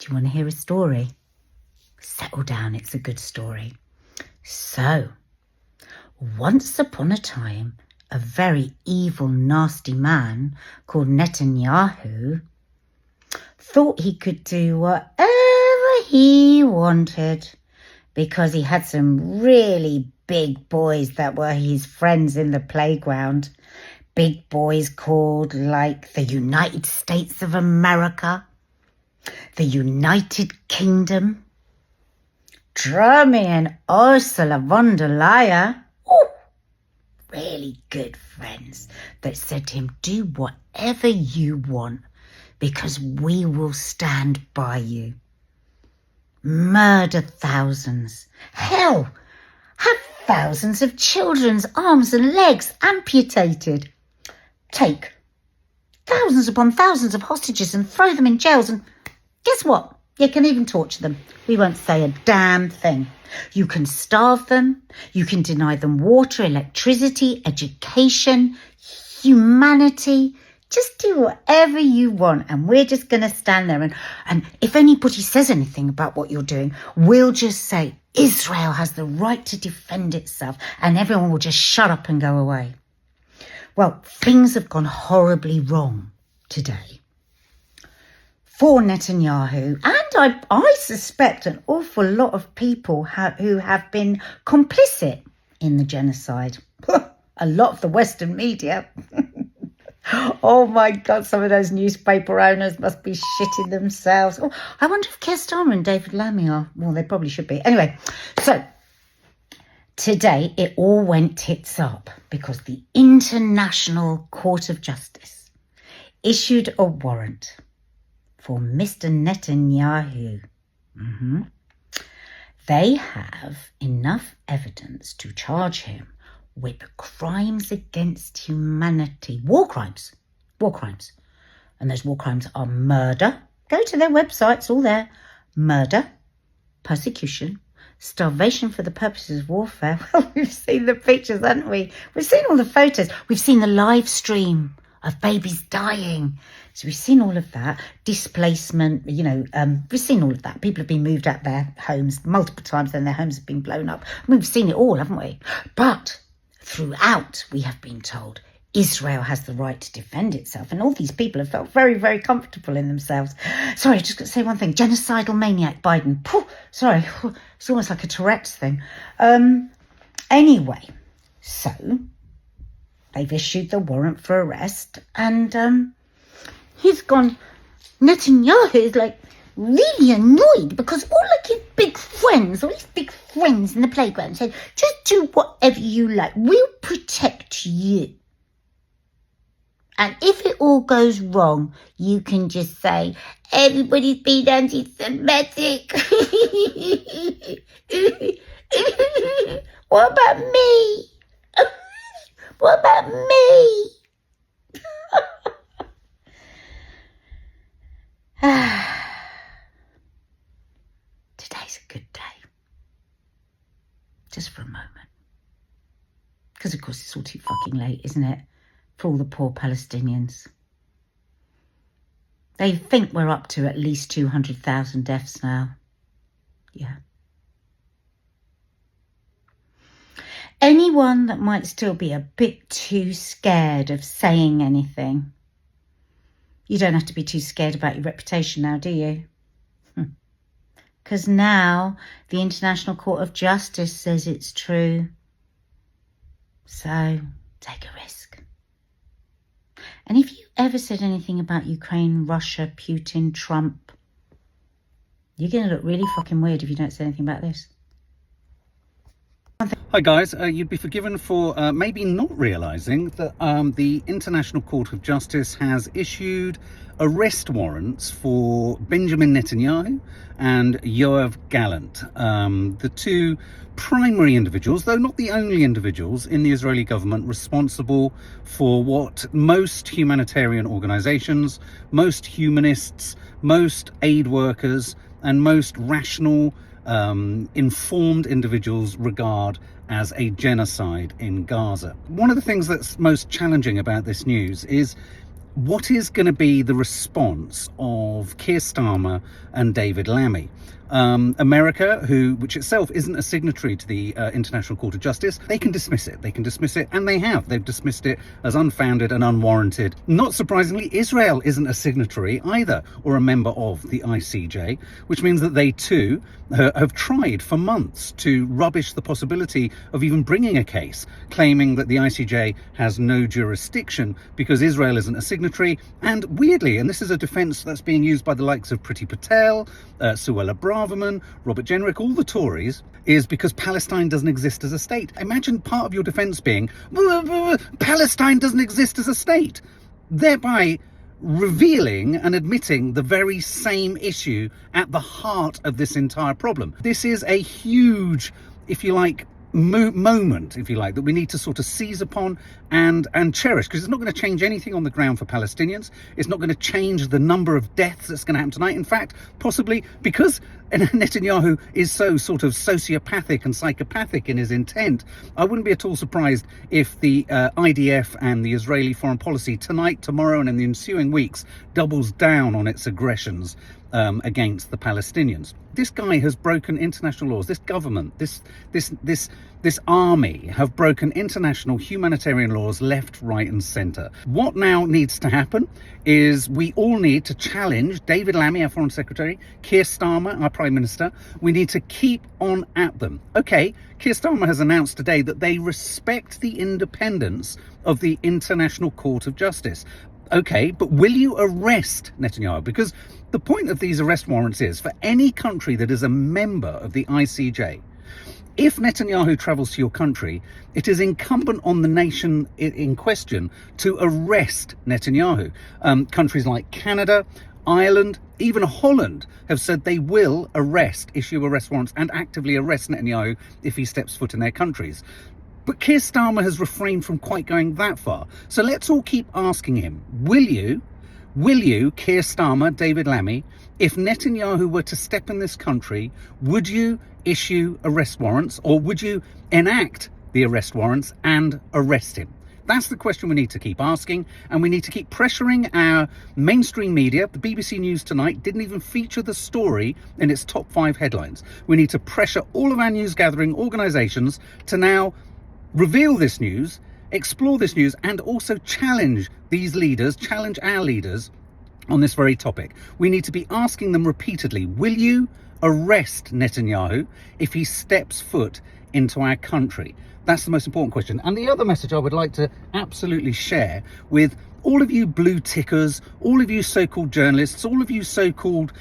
you want to hear a story? Settle down, it's a good story. So, once upon a time, a very evil, nasty man called Netanyahu thought he could do whatever he wanted because he had some really big boys that were his friends in the playground. Big boys called like the United States of America, the United Kingdom, Germany and Ursula von der Leyen. Oh, really good friends that said to him, do whatever you want because we will stand by you. Murder thousands. Hell, have thousands of children's arms and legs amputated. Take thousands upon thousands of hostages and throw them in jails, and guess what? You can even torture them. We won't say a damn thing. You can starve them. You can deny them water, electricity, education, humanity. Just do whatever you want, and we're just going to stand there. And if anybody says anything about what you're doing, we'll just say Israel has the right to defend itself, and everyone will just shut up and go away. Well, things have gone horribly wrong today for Netanyahu, and I suspect an awful lot of people who have been complicit in the genocide. A lot of the Western media. Oh my God, some of those newspaper owners must be shitting themselves. Oh, I wonder if Keir Starmer and David Lammy are. Well, they probably should be. Anyway, so today it all went tits up because the International Court of Justice issued a warrant for Mr. Netanyahu. They have enough evidence to charge him with crimes against humanity, war crimes. And those war crimes are murder. Go to their website, it's all there. Murder, persecution, starvation for the purposes of warfare. Well, we've seen the pictures, haven't we? We've seen all the photos. We've seen the live stream of babies dying. So we've seen all of that. Displacement, we've seen all of that. People have been moved out their homes multiple times, then their homes have been blown up. We've seen it all, haven't we? But throughout, we have been told Israel has the right to defend itself. And all these people have felt very, very comfortable in themselves. Sorry, I just got to say one thing. Genocidal maniac Biden. Sorry, it's almost like a Tourette's thing. Anyway, so they've issued the warrant for arrest. And he's gone. Netanyahu is like really annoyed because all like his all his big friends in the playground said, just do whatever you like. We'll protect you. And if it all goes wrong, you can just say, everybody's been anti-Semitic. What about me? What about me? Today's a good day. Just for a moment. Because, of course, it's all too fucking late, isn't it? For all the poor Palestinians. They think we're up to at least 200,000 deaths now. Yeah. Anyone that might still be a bit too scared of saying anything, you don't have to be too scared about your reputation now, do you? Because now the International Court of Justice says it's true. So take a risk. And if you ever said anything about Ukraine, Russia, Putin, Trump, you're going to look really fucking weird if you don't say anything about this. Hi guys, you'd be forgiven for maybe not realising that the International Court of Justice has issued arrest warrants for Benjamin Netanyahu and Yoav Gallant, the two primary individuals, though not the only individuals in the Israeli government responsible for what most humanitarian organisations, most humanists, most aid workers and most rational informed individuals regard as a genocide in Gaza. One of the things that's most challenging about this news is what is going to be the response of Keir Starmer and David Lammy? America, which itself isn't a signatory to the International Court of Justice, they can dismiss it. They can dismiss it, and they have. They've dismissed it as unfounded and unwarranted. Not surprisingly, Israel isn't a signatory either, or a member of the ICJ, which means that they too have tried for months to rubbish the possibility of even bringing a case, claiming that the ICJ has no jurisdiction because Israel isn't a signatory. And weirdly, and this is a defence that's being used by the likes of Priti Patel, Sawalha-Adderleys, Robert Jenrick, all the Tories, is because Palestine doesn't exist as a state. Imagine part of your defence being, Palestine doesn't exist as a state, thereby revealing and admitting the very same issue at the heart of this entire problem. This is a huge, if you like, moment, if you like, that we need to sort of seize upon and cherish, because it's not going to change anything on the ground for Palestinians. It's not going to change the number of deaths that's going to happen tonight. In fact, possibly because Netanyahu is so sort of sociopathic and psychopathic in his intent, I wouldn't be at all surprised if the IDF and the Israeli foreign policy tonight, tomorrow, and in the ensuing weeks doubles down on its aggressions against the Palestinians. This guy has broken international laws. This government, this army have broken international humanitarian laws left, right, and centre. What now needs to happen is we all need to challenge David Lammy, our Foreign Secretary, Keir Starmer, our Prime Minister. We need to keep on at them. Okay, Keir Starmer has announced today that they respect the independence of the International Court of Justice. Okay, but will you arrest Netanyahu? Because the point of these arrest warrants is for any country that is a member of the ICJ, if Netanyahu travels to your country, it is incumbent on the nation in question to arrest Netanyahu. Countries like Canada, Ireland, even Holland have said they will issue arrest warrants and actively arrest Netanyahu if he steps foot in their countries. But Keir Starmer has refrained from quite going that far. So let's all keep asking him, will you, Keir Starmer, David Lammy, if Netanyahu were to step in this country, would you issue arrest warrants, or would you enact the arrest warrants and arrest him? That's the question we need to keep asking, and we need to keep pressuring our mainstream media. The BBC News tonight didn't even feature the story in its top 5 headlines. We need to pressure all of our news gathering organisations to now reveal this news, explore this news, and also challenge these leaders, challenge our leaders on this very topic. We need to be asking them repeatedly, will you arrest Netanyahu if he steps foot into our country? That's the most important question. And the other message I would like to absolutely share with all of you blue tickers, all of you so-called journalists, all of you so-called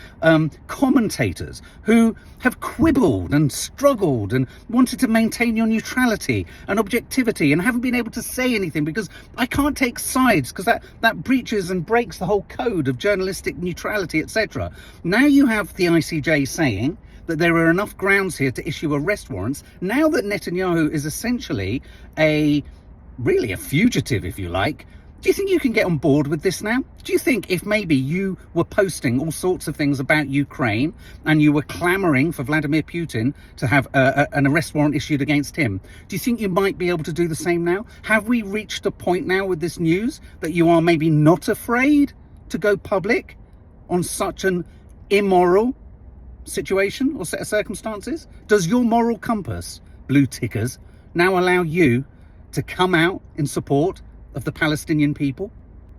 commentators who have quibbled and struggled and wanted to maintain your neutrality and objectivity and haven't been able to say anything because I can't take sides, because that breaches and breaks the whole code of journalistic neutrality, etc. Now you have the ICJ saying that there are enough grounds here to issue arrest warrants. Now that Netanyahu is essentially really a fugitive, if you like, do you think you can get on board with this now? Do you think if maybe you were posting all sorts of things about Ukraine and you were clamouring for Vladimir Putin to have an arrest warrant issued against him, do you think you might be able to do the same now? Have we reached a point now with this news that you are maybe not afraid to go public on such an immoral situation or set of circumstances? Does your moral compass, blue tickers, now allow you to come out in support of the Palestinian people?